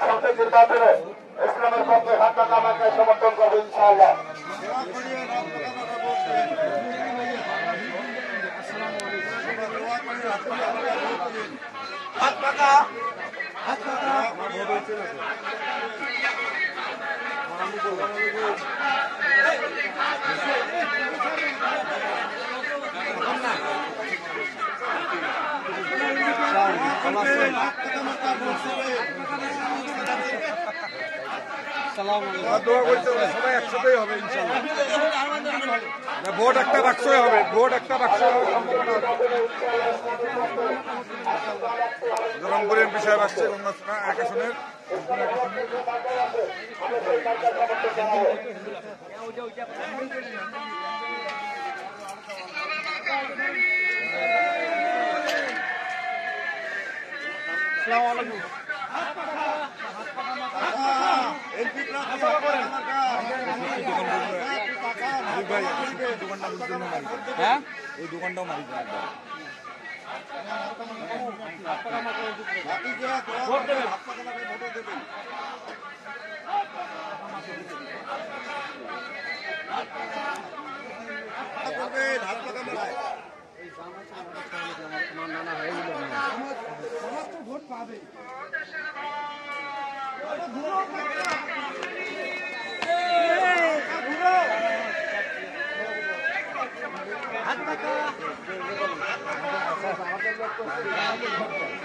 সংসদ নির্বাচনে ইসলামের পক্ষে হাত পাকা আমাকে সমর্থন করবে ইনশাআল্লাহ। হাত পাকা হাত পাকা দোয়া করতে হবে, সবাই একসাথেই হবে ইনশাআল্লাহ। ভোট একটা বাক্সই হবে, ভোট একটা বাক্স রংপুরের বিষয় আসছে এক আসনের হ্যাঁ ওই দোকানটাও মারি ভোট পাবে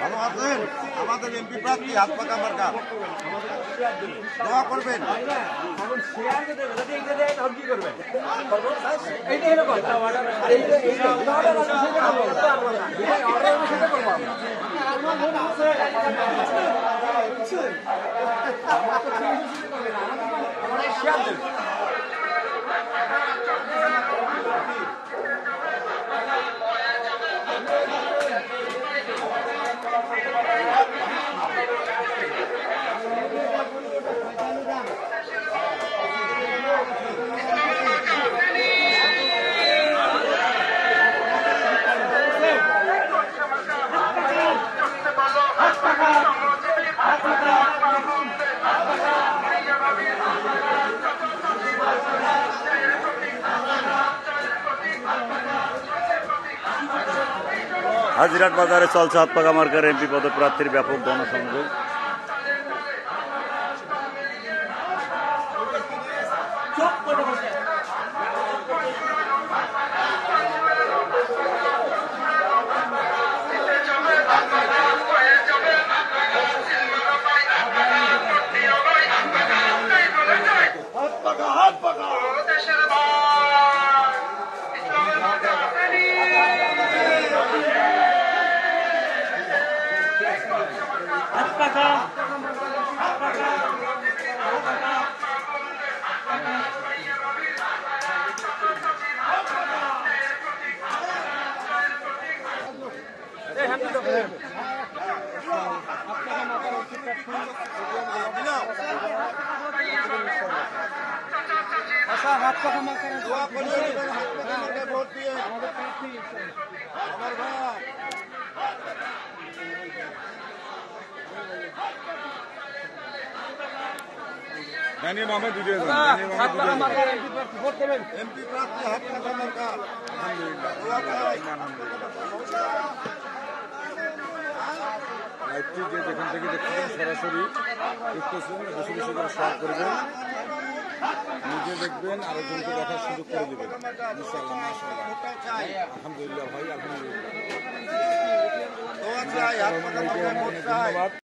ভালো আছেন? আমাদের এমপি প্রার্থী হাত পাকা মার্কা দোয়া করবেন। হাজিরাট বাজারে চলছে হাত পাকা মার্কার এমপি পদপ্রার্থীর ব্যাপক গণসংযোগ। হাত পাকা মার্কার দোয়া করবেন, হাত পাকা মার্কায় ভোট দিয়ে আমাদের প্রার্থী আমার ভাই জানি মামা দুজে হাত পাকা মার্কার এমপি প্রার্থী ভোট করবেন। এমপি প্রার্থী হাত পাকা মার্কা আলহামদুলিল্লাহ দোয়া করেন আলহামদুলিল্লাহ। লাইভটি যে যেখান থেকে দেখছেন সরাসরি দেখতেছেন বেশি বেশি করে শেয়ার করবেন, নিজে দেখবেন আরেকজনকে দেখার সুযোগ করে দেবেন ইনশাআল্লাহ। মাশাআল্লাহ আলহামদুলিল্লাহ ভাই আলহামদুলিল্লাহ ধন্যবাদ।